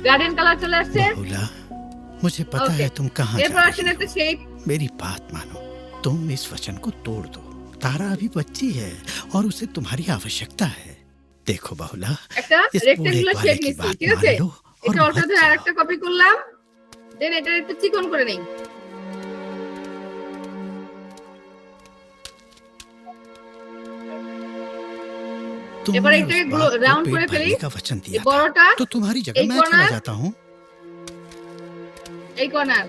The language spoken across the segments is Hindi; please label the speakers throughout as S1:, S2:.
S1: गार्डियन कलर চলে আসছে।
S2: बहुला, मुझे पता है तुम कहाँ जा
S1: এরপর আসেন
S2: रही
S1: একটা শেপ।
S2: हो। मेरी बात मानो, तुम इस वचन को तोड़ दो। तारा अभी बच्ची है और उसे तुम्हारी आवश्यकता है। देखो बहुला,
S1: একটা
S2: इस बूढ़े
S1: রেক্ট্যাঙ্গুলার
S2: वाले
S1: শেপ
S2: की
S1: নিচ্ছি,
S2: बात
S1: ঠিক
S2: मान
S1: আছে?
S2: लो और
S1: এটা অল্টার
S2: मत
S1: ধরে
S2: जाओ।
S1: আরেকটা কপি করলাম, দেন এটা একটু চিকন করে নেই। এবার
S2: तुमने
S1: এটাকে
S2: उस बात को
S1: রাউন্ড
S2: पेट
S1: করে ফেলি।
S2: भरने का वचन
S1: এই
S2: दिया
S1: বড়টা
S2: था, तो तुम्हारी जगह
S1: এই
S2: मैं
S1: कोना,
S2: चला जाता हूँ।
S1: এই কর্নার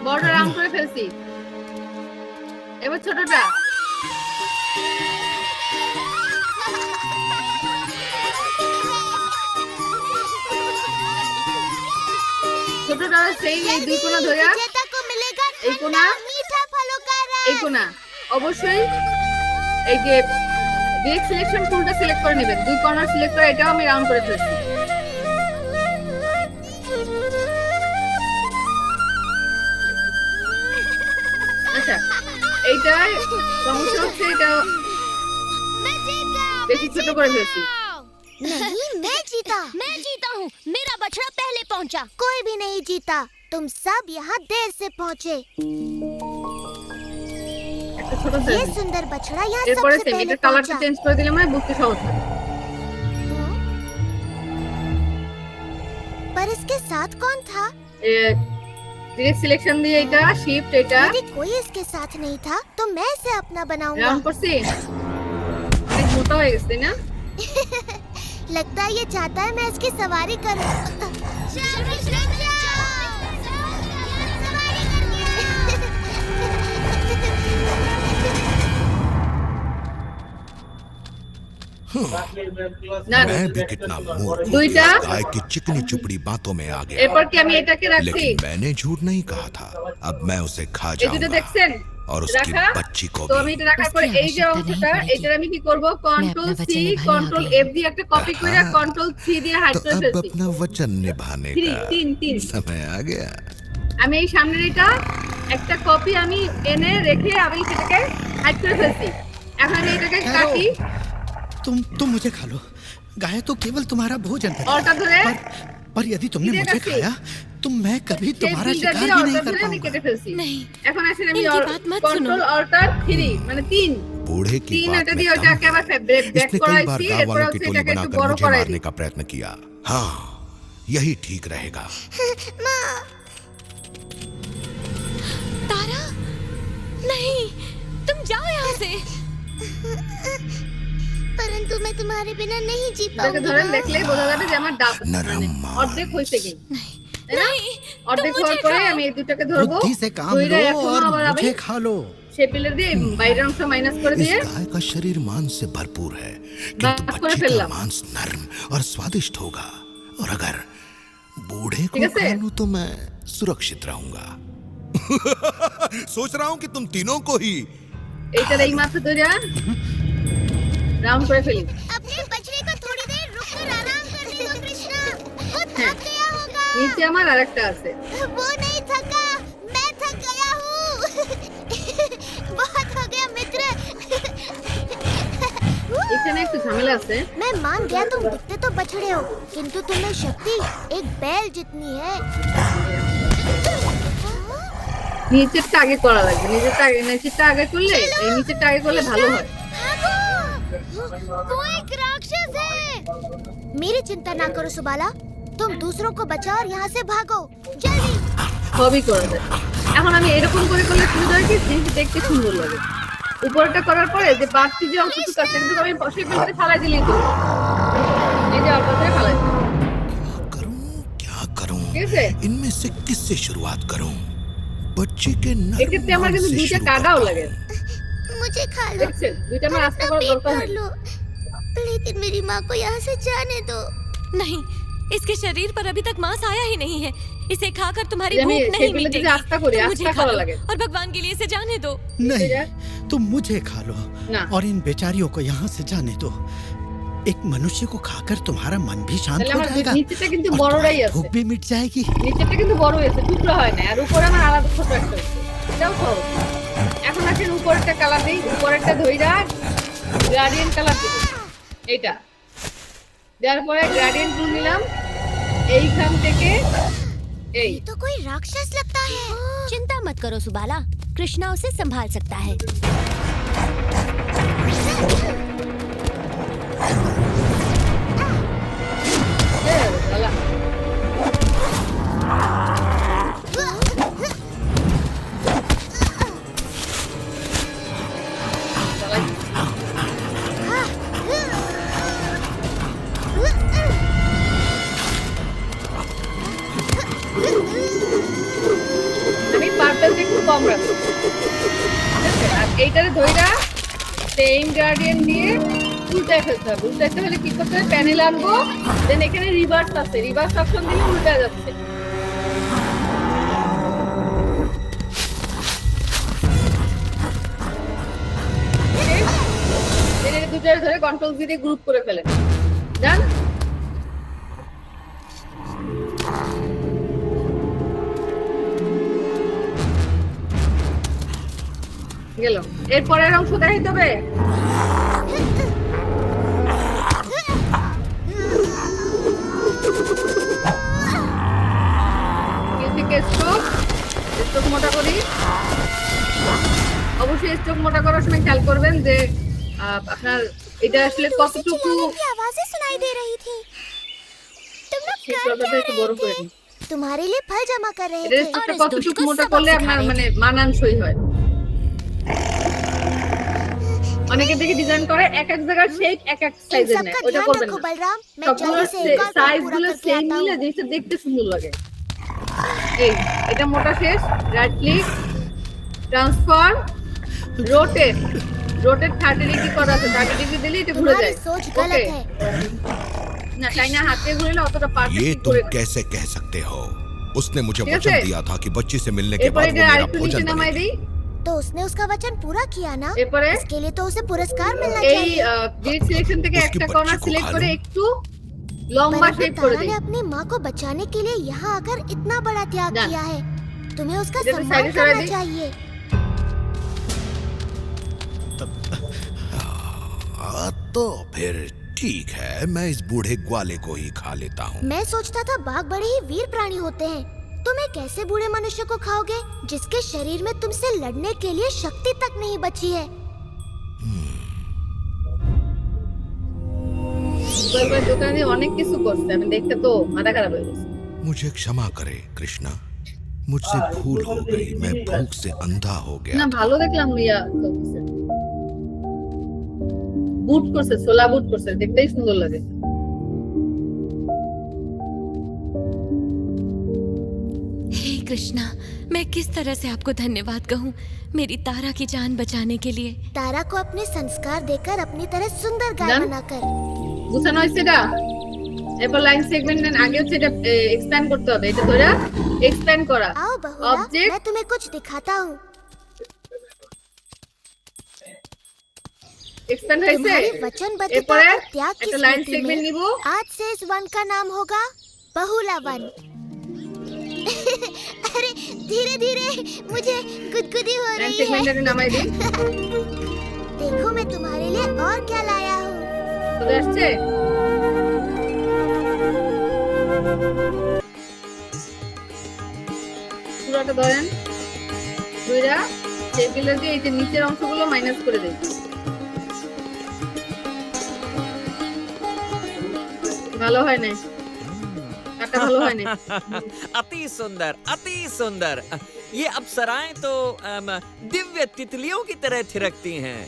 S1: বড়টা রাউন্ড করে ফেলছি। এবার ছোটটা ছোটটা সেই এই দুই কোণা ধরে
S3: विजेता को मिलेगा
S1: এই কোণা
S3: मीठा फलों का
S1: এই কোণা অবশ্যই এই যে ডিরেক্ট সিলেকশন টুলটা সিলেক্ট করে নেবেন। দুই কর্নার সিলেক্ট করে এটাও আমি রাউন্ড করে ফেলছি। আচ্ছা, এইটার সমস্যা হচ্ছে এটা
S3: मैं जीत गया
S1: বেশি ছোট করে ফেলছি।
S3: नहीं मैं जीता हूँ मेरा बछड़ा पहले पहुँचा कोई भी नहीं जीता तुम सब यहाँ देर से पहुँचे
S1: একটা ছোট
S3: ये
S1: সাইজ।
S3: सुंदर बछड़ा यहाँ
S1: এরপরে
S3: सबसे
S1: সেম
S3: पहले
S1: এটা কালারটা
S3: पहुँचा
S1: চেঞ্জ করে দিলে মানে বুঝতে সহজ হয়।
S3: पर इसके साथ कौन था
S1: ডিরেক্ট সিলেকশন দিয়ে এটা শিফট এটা
S3: यदि कोई इसके साथ नहीं था तो मैं इसे अपना बनाऊंगा
S1: রাউন্ড করছি। অনেক মোটা হয়ে গেছে তাই না?
S3: लगता है ये चाहता है मैं इसकी सवारी करूं
S1: না
S4: मैं भी कितना मूर्ख हूँ कि
S1: दुईटा?
S4: इस गाय की चिकनी चुपड़ी बातों में आ गया।
S1: এরপর কি আমি এটাকে রাখছি?
S4: लेकिन मैंने झूठ नहीं कहा था। अब मैं उसे खा
S1: এই দুটো
S4: जाऊंगा
S1: দেখছেন
S4: और उसकी
S1: রাখা।
S4: बच्ची को
S1: তো আমি
S4: भी।
S1: এটা রাখার পরে এই যে অংশটা এটার আমি কি করব কন্ট্রোল
S5: अपना
S1: সি
S5: वचन निभाने
S1: কন্ট্রোল
S5: आ गई
S1: এফ দিয়ে একটা কপি করে
S4: हाँ।
S1: কন্ট্রোল সি দিয়ে হাইড
S4: तो
S1: করে
S4: अब
S1: ফেলছি।
S4: अपना वचन निभाने
S1: থ্রি
S4: का
S1: তিন
S4: समय आ गया।
S1: আমি এই সামনের এটা একটা কপি আমি এনে রেখে আমি সেটাকে হাইড করে ফেলছি। এখন আমি এটাকে কাটি
S2: तुम मुझे खा लो। गाय तो केवल तुम्हारा भोजन है।
S1: অল্টা ধরে
S2: पर यदि तुमने
S1: इधर
S2: मुझे
S1: कैसे?
S2: खाया तो मैं कभी तुम्हारा
S1: শেপ
S2: शिकार
S1: দিয়ে
S2: भी
S1: অল্টা
S2: नहीं कर
S1: ধরে আমি
S2: पाऊंगा।
S1: কেটে ফেলছি।
S5: नहीं,
S1: এখন আসেন আমি
S5: इनकी बात मत
S1: কন্ট্রোল
S5: सुनो।
S1: অল্টার 3 মানে 3
S4: बूढ़े की
S1: तीन
S4: बात
S1: এটা
S4: में
S1: দিয়ে
S4: दम
S1: ওটাকে
S4: है।
S1: আবার ব্যাক
S4: इसने कई बार
S1: করাইছি।
S4: गाँव
S1: এরপর
S4: वालों की
S1: হচ্ছে
S4: टोली
S1: এটাকে একটু
S4: बनाकर
S1: বড়
S4: मुझे
S1: করাই
S4: मारने
S1: দিই।
S4: का प्रयत्न किया। हाँ, यही ठीक रहेगा।
S5: तारा नहीं तुम जाओ यहाँ से
S3: परंतु मैं तुम्हारे बिना नहीं जी
S1: এটাকে
S3: पाऊंगी
S1: ধরেন
S3: माँ।
S1: দেখলেই বোঝা যাবে যে আমার ডাব
S4: नरम मांस।
S1: অর্ধেক হয়েছে কি তাই না?
S5: नहीं
S1: অর্ধেক
S5: तुम
S1: হওয়ার
S5: मुझे
S1: পরে
S5: खाओ।
S1: আমি এই দুটাকে ধরবো
S2: बुद्धि से काम
S1: দুইটা
S2: लो
S1: এখনো
S2: और
S1: আবার আমি
S2: मुझे खा लो।
S1: শেপিলের দিয়ে বাইরের অংশ মাইনাস করে
S4: इस
S1: দিয়ে
S4: गाय का शरीर मांस से भरपूर है, किंतु
S1: बात करे
S4: बच्ची का
S1: फिल्म।
S4: मांस नरम और स्वादिष्ट होगा। और अगर बूढ़े
S1: ठीक
S4: को
S1: है
S4: खा लूं तो मैं सुरक्षित रहूंगा। सोच रहा हूँ कि तुम तीनों को ही।
S1: এইটার এই মাথা ধরে রাউন্ড করে ফেলি।
S3: अपने बछड़े को थोड़ी देर रुककर आराम करने दो कृष्णा वो थक गया होगा
S1: নিচে আমার আরেকটা আছে।
S3: वो नहीं थका मैं थक गया हूँ बहुत हो गया मित्र
S1: এখানে একটু ঝামেলা আছে।
S3: मैं मान गया तुम दिखते तो बछड़े हो किंतु तुम्हें शक्ति एक बैल जितनी है
S1: নিচেরটা আগে করা লাগবে। নিচেরটা আগে করলে এই নিচেরটা আগে করলে ভালো হয়।
S3: भागो! वो एक राक्षस है मेरी चिंता ना करो सुबाला तुम दूसरों को बचाओ और यहाँ से भागो जल्दी
S1: সবই করা যায়। এখন আমি এরকম করে করলে সুবিধা হয় কি জিনিসটা দেখতে সুন্দর লাগে। উপরটা করার পরে যে বাড়তি যে অংশটুকু আছে কিন্তু আমি বসে ফেলতে ফালাই দিলেই তো এই যে অল্প করে ফালাই দিই।
S4: करूं क्या करूं?
S1: ঠিক আছে?
S4: इनमें से किससे शुरुआत करूं? बच्ची के
S1: এক্ষেত্রে আমার
S4: नरम
S1: কিন্তু
S4: मांस से
S1: দুইটা
S4: शुरू
S1: কাদাও
S4: करता
S1: লাগে।
S4: हूं।
S3: मुझे खा लो
S1: দেখছেন দুইটা আমার রাস্তা করার
S3: पेट
S1: দরকার
S3: भर
S1: হয়।
S3: लो लेकिन मेरी माँ को यहाँ से जाने दो
S5: नहीं इसके शरीर पर अभी तक मांस आया ही नहीं है इसे खाकर तुम्हारी
S1: যে আমি
S5: भूख नहीं
S1: সেগুলো
S5: मिटेगी
S1: যে আস্তা করি
S5: तुम
S1: আস্তা
S5: मुझे खा
S1: করা
S5: लो
S1: লাগে।
S5: और भगवान के लिए इसे जाने दो
S2: नहीं,
S1: है?
S2: तुम मुझे खा लो
S1: ना।
S2: और इन बेचारियों को यहाँ से जाने दो। एक मनुष्य को खाकर तुम्हारा मन भी शांत
S1: তাহলে
S2: हो
S1: আমার
S2: जाएगा
S1: নিচেটা কিন্তু
S2: और
S1: বড়রাই
S2: तुम्हारी
S1: আছে।
S2: भूख भी मिट जाएगी।
S1: নিচেরটা কিন্তু বড় হয়েছে টুকরো হয় না আর উপরে আমার আলাদা ছোট একটা হচ্ছে। এটাও সহজ। এখন আসেন উপরেরটা কালার দিই উপরেরটা ধইরা গ্রেডিয়েন্ট কালার দিব এইটা দেওয়ার পরে গ্রেডিয়েন্ট টুল নিলাম এইখান থেকে এই
S3: ये तो कोई राक्षस लगता है। चिंता मत करो सुबाला, कृष्णा उसे संभाल सकता है।
S1: শালা। আমি পার্পলটা একটু কম রাখবো, ঠিক আছে? আর এইটারে ধইরা সেম গার্ডিয়ান দিয়ে উল্টায় ফেলতে হবে। উল্টাইতে হলে কি করতে হবে, প্যানেল আনবো, দেন এখানে রিভার্স আছে, রিভার্স অপশন দিলে উল্টা যাচ্ছে। দুটারে ধরে কন্ট্রোল দিয়ে গ্রুপ করে ফেলেন, জান? গেল। এরপরের অংশ দেখাইতে হবে। স্ট্রোক মোটা করি। অবশ্যই স্ট্রোক মোটা করার সময় খেয়াল করবেন যে আপনার এটা আসলে কতটুকু
S3: आवाजें सुनाई दे रही थी। तुम लोग
S1: ঠিক
S3: कर
S1: কথাটা
S3: क्या
S1: একটু
S3: रहे
S1: বড় করে
S3: थे?
S1: দিন।
S3: तुम्हारे लिए फल जमा कर रहे
S1: এটা
S3: थे।
S1: স্ট্রোকটা
S3: और इस दुष्ट
S1: কতটুকু
S3: को
S1: মোটা
S3: सबक
S1: করলে
S3: सिखा
S1: আপনার
S3: रहे
S1: মানে
S3: थे।
S1: মানানসই হয়। অনেকে দেখে ডিজাইন করে এক এক জায়গার শেপ এক এক
S3: इन
S1: সাইজের
S3: सब
S1: নেয়,
S3: का
S1: ওটা
S3: ध्यान
S1: করবেন
S3: रखो
S1: না।
S3: बलराम, मैं
S1: সবগুলো
S3: जल्दी से एक और काम
S1: সাইজ
S3: पूरा
S1: গুলো
S3: करके
S1: সেম
S3: आता
S1: মিলে
S3: हूँ।
S1: জিনিসটা দেখতে সুন্দর লাগে। এই এটা মোটা শেষ, right click, transfer, rotate. Rotate 30 degree করা আছে, 30 ডিগ্রি দিলে এটা ঘুরে
S3: तुम्हारी
S1: যায়।
S3: सोच
S1: ওকে,
S3: गलत है।
S1: না চাইনা হাতে ঘুরলে অতটা
S4: ये
S1: পারফেক্ট
S4: तुम
S1: করে না।
S4: कैसे कह सकते हो? उसने मुझे
S1: ठीक है?
S4: वचन दिया था कि बच्ची से मिलने के
S1: এরপরে
S4: बाद
S1: এটা
S4: वो मेरा
S1: আরেকটু নিচে
S4: भोजन
S1: নামাই
S4: बनेगी।
S1: দেই।
S3: तो उसने उसका वचन पूरा किया ना,
S1: এরপরে
S3: इसके लिए तो उसे पुरस्कार मिलना
S1: এই
S3: चाहिए।
S1: গ্রিড সিলেকশন থেকে
S4: उसकी
S1: একটা
S4: बच्ची
S1: কর্নার
S4: को
S1: সিলেক্ট
S4: खा
S1: করে
S4: लूं?
S1: একটু
S3: पर
S1: লম্বা
S3: अभी
S1: শেপ করে
S3: तारा
S1: দেই।
S3: ने अपनी माँ को बचाने के लिए यहाँ आकर इतना बड़ा त्याग
S1: डन।
S3: किया है, तुम्हें उसका
S1: इधर से
S3: सम्मान
S1: साइड से
S3: करना
S1: दी।
S3: चाहिए।
S4: तो फिर ठीक है, मैं इस बूढ़े ग्वाले को ही खा लेता हूँ।
S3: मैं सोचता था बाघ बड़े ही वीर प्राणी होते हैं। तुम एक ऐसे बूढ़े मनुष्य को खाओगे जिसके शरीर में तुमसे लड़ने के लिए शक्ति तक नहीं बची है।
S1: কয়েকবার দোকানে অনেক কিছু করছে, আমি দেখতে তো মাথা খারাপ হয়ে গেছে।
S4: मुझे क्षमा करे कृष्णा, मुझसे भूल हो गई, मैं भूख से अंधा हो गया
S1: না
S4: था।
S1: ভালো দেখলাম ইয়া করছে, বুট করছে, সোলা বুট করছে, দেখতেই সুন্দর লাগে।
S5: हे कृष्णा, मैं किस तरह से आपको धन्यवाद कहूँ मेरी तारा की जान बचाने के लिए।
S3: तारा को अपने संस्कार देकर अपनी तरह सुंदर गाय
S1: डन।
S3: बनाकर।
S1: বুঝানো হয়েছে এটা। এরপর লাইন সেগমেন্ট নেন, আগে হচ্ছে এটা এক্সপ্যান্ড করতে হবে, এটা ধরে এক্সপ্যান্ড করা।
S3: आओ बहुला,
S1: Object।
S3: मैं तुम्हें कुछ दिखाता हूँ।
S1: এক্সপ্যান্ড হয়েছে।
S3: तुम्हारी वचनबद्धता
S1: এরপরে
S3: और त्याग की
S1: একটা লাইন
S3: स्मृति
S1: সেগমেন্ট
S3: में
S1: নিব।
S3: आज से इस वन का नाम होगा बहुला वन। अरे धीरे धीरे, मुझे गुदगुदी हो
S1: লাইন
S3: रही है।
S1: সেগমেন্টে নামাই দিই।
S3: देखो मैं तुम्हारे लिए और क्या लाया हूँ।
S1: চলে আসছে। পুরোটা ধরেন, দুইটা টেবিলে দিয়ে এই যে নিচের অংশগুলো মাইনাস করে দেই। ভালো হয় না, কাটা ভালো হয় না।
S6: अति सुंदर, अति सुंदर। ये अप्सराएं तो दिव्य तितलियों की तरह थिरकती हैं।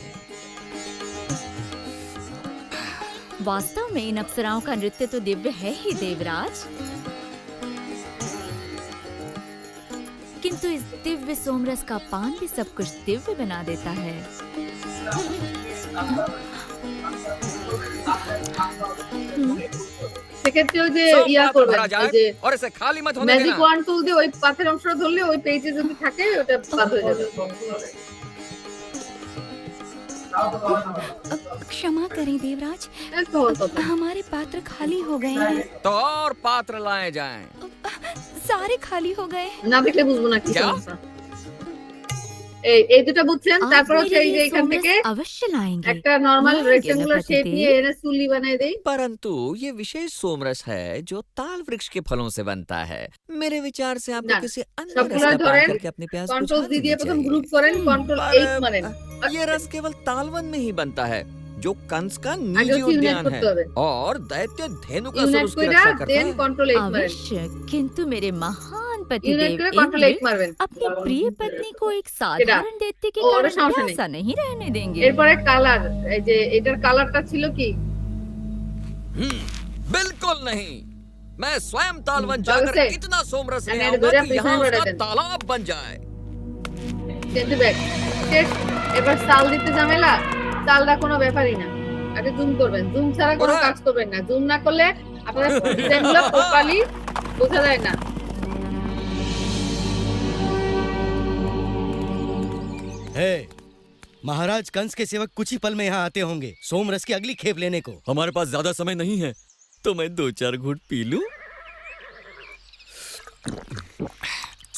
S7: वास्तव में इन अप्सराओं का नृत्य तो दिव्य है ही देवराज, किंतु इस दिव्य सोमरस का पान भी सब कुछ दिव्य बना देता है।
S1: সেক্ষেত্রে ওই যে
S6: सब
S1: ইয়া
S6: पात्र
S1: করবেন,
S6: भरा
S1: ওই
S6: जाए
S1: যে
S6: और इसे खाली मत होने
S1: ম্যাজিক
S6: देना।
S1: ওয়ান টুল দিয়ে ওই পাথের অংশটা ধরলে ওই পেজে যদি থাকে ওটা বাদ হয়ে যাবে।
S7: क्षमा करें देवराज,
S1: একটু হল কথা।
S7: हमारे पात्र खाली हो गए हैं।
S6: तो और पात्र लाए जाएं।
S7: सारे खाली हो गए।
S1: না দেখলে বুঝবো না কি
S6: क्या?
S1: সমস্যা। এই দুটো বুঝছেন,
S7: आप
S1: তারপর হচ্ছে
S7: मेरे
S1: এই যে
S7: लिए
S1: এখান
S7: सोमरस
S1: থেকে
S7: अवश्य लाएंगे
S1: একটা নরমাল
S7: लाएंगे
S1: রেক্টেঙ্গুলার
S7: लपति
S1: শেপ
S7: देव।
S1: নিয়ে এনে চুল্লি বানাই দেই।
S6: परंतु ये विशेष सोमरस है जो ताल वृक्ष के फलों से बनता है। मेरे विचार से आपको
S1: ना,
S6: किसी अन्य रस
S1: सबগুলো
S6: का पान
S1: ধরেন,
S6: करके अपनी प्यास
S1: কন্ট্রোল
S6: बुझा
S1: জি
S6: लेनी
S1: দিয়ে প্রথম গ্রুপ
S6: चाहिए।
S1: করেন, কন্ট্রোল
S6: पर
S1: 8 মারেন।
S6: ये रस केवल तालवन में ही बनता है जो कंस का
S1: আগে
S6: निजी
S1: হচ্ছে ইউনাইট
S6: उद्यान
S1: করতে
S6: है
S1: হবে।
S6: और दैत्य धेनु का
S1: ইউনাইট
S6: उसकी
S1: কইরা
S6: रक्षा करता
S1: দেন
S6: है।
S1: কন্ট্रोल 8 মারেন।
S7: अवश्य, किंतु मेरे महान पति
S1: ইউনাইট
S7: देव
S1: করে কন্ট্রোল 8
S7: इंद्र
S1: মারবেন।
S7: अपनी प्रिय पत्नी को एक साधारण दैत्य के
S1: ও, ওটা
S7: कारण
S1: সমস্যা নেই।
S7: प्यासा नहीं रहने देंगे।
S1: এরপরে কালার, এই যে এটার কালারটা ছিল কি?
S6: बिल्कुल नहीं। मैं स्वयं तालवन
S1: बाग
S6: जाकर
S1: से।
S6: इतना सोमरस ले
S1: अने
S6: आऊंगा
S1: गोरा
S6: कि
S1: पीछे
S6: यहाँ
S1: बढ़ा
S6: उसका
S1: देना।
S6: तालाब बन जाए।
S1: চেঞ্জ ব্যাক শেষ। এবার চাল দিতে ঝামেলা, চালটা কোনো ব্যাপারই না। আগে জুম করবেন, জুম ছাড়া কোনো
S6: ওরা-
S1: কাজ করবেন না। জুম না করলে আপনার ডিজাইনগুলো প্রপারলি বোঝা যায় না।
S8: है महाराज कंस के सेवक कुछ ही पल में यहाँ आते होंगे सोमरस की अगली खेप लेने को।
S6: हमारे पास ज्यादा समय नहीं है, तो मैं 2-4 घूंट पी लूं।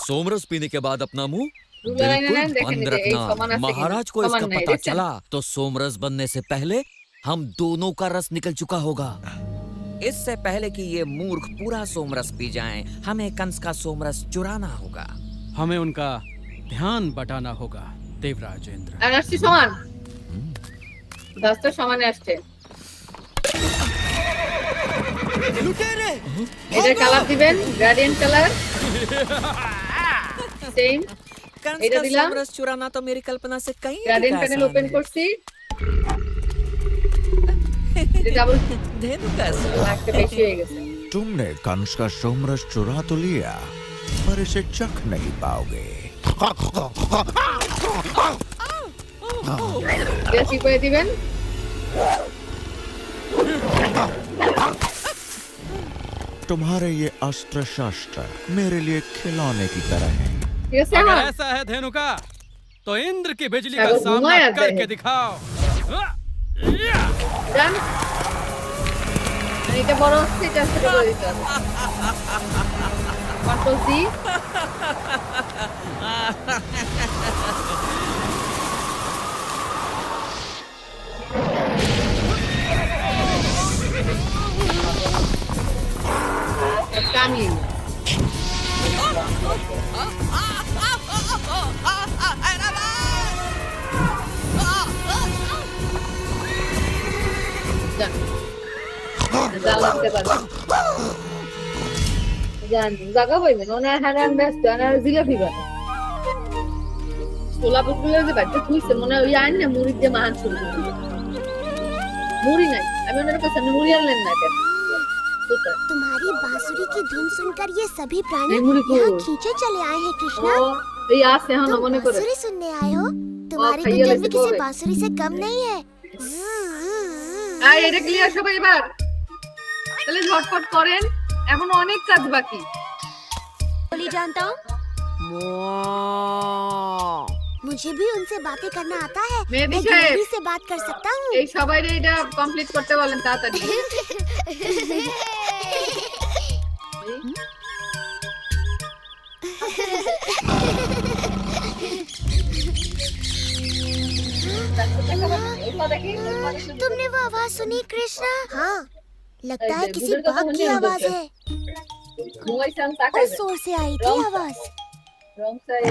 S6: सोमरस पीने के बाद अपना मुंह
S1: রুলার আইনা
S6: बिल्कुल
S1: নেন, দেখেন
S6: बंद
S1: এই যে এই সমান
S6: रखना।
S1: আছে
S6: महाराज
S1: কিনা।
S6: को इसका
S1: সমান নাই,
S6: पता
S1: দেখছেন?
S6: चला तो सोमरस बनने से पहले हम दोनों का रस निकल चुका होगा। इससे पहले कि ये मूर्ख पूरा सोमरस पी जाएं, हमें कंस का सोमरस चुराना होगा।
S9: हमें उनका ध्यान बटाना होगा देवराजेंद्र।
S1: আর আসছে সমান, গাছটা সমানে আসছে।
S8: लुटेरे
S1: এটা কালার দিবেন, গ্রেডিয়েন্ট কালার সেম।
S6: कंस
S1: এটা
S6: का
S1: দিলাম।
S6: सोमरस चुराना तो मेरी कल्पना से कहीं
S1: গ্রেডিয়েন্ট
S6: अधिक
S1: প্যানেল
S6: आसान
S1: ওপেন
S6: है।
S1: করছি। এটা ডাবল
S6: धेनु कैसे?
S1: একটা বেশি হয়ে গেছে।
S4: तुमने कंस का सोमरस चुरा तो लिया, पर इसे चख नहीं पाओगे।
S1: এটা ঠিক করে দিবেন।
S4: तुम्हारे ये अस्त्र शस्त्र मेरे लिए खिलौने की तरह हैं।
S1: ঠিক আছে
S9: अगर
S1: আমার?
S9: ऐसा है धेनुका तो इंद्र की बिजली
S1: अगर
S9: का सामना
S1: घुमाया
S9: करके
S1: जाए।
S9: दिखाओ।
S1: ডান। এটা বড় হচ্ছে, এটা ছোট করে দিতে হবে। Control C. কামি। যান। জাল দিতে পারবেন। জান, জাগা পাইবেন। ওনার হারান ব্যস্ত, ওনার জিলাপি বানা। সোলাপুরগুলো যে বাড়িতে থুইছে, মনে হয় ওই আইন না মুড়ির যে মাহান শুরু করবে। মুড়ি নাই, আমি ওনার কাছে আপনি মুড়ি আনলেন না কেন? কোথায়?
S3: तुम्हारी बांसुरी की धुन सुनकर ये सभी
S1: नहीं,
S3: प्राणी
S1: मुझे को-
S3: यहाँ खींचे चले आए हैं
S1: ও,
S3: कृष्णा।
S1: এই আছে এখন
S3: तुम
S1: মনে করে।
S3: बांसुरी सुनने आए हो? तुम्हारी
S1: खाइए
S3: गुंजन
S1: लेके
S3: भी किसी
S1: बोले।
S3: बांसुरी से कम नहीं है।
S1: আর এটা ক্লিয়ার সবাই এবার। তাহলে ঝটপট করেন, এখনো অনেক কাজ বাকি।
S3: बोली जानता हूँ, मुझे भी उनसे बातें करना आता है।
S1: मेहदी
S3: मैं
S1: साहब।
S3: गिलहरी से बात कर सकता हूँ।
S1: এই সবাই এটা কমপ্লিট করতে বলেন তাড়াতাড়ি।
S3: तुमने वो आवाज सुनी कृष्णा? हाँ, लगता है किसी
S1: गुजर का तो
S3: बाघ की
S1: होने
S3: आवाज
S1: दो।
S3: है।
S1: ঘুমাইছেন
S3: और
S1: তাকাইবেন।
S3: जोर से आई थी
S1: रॉन्ग
S3: आवाज।
S1: Wrong side.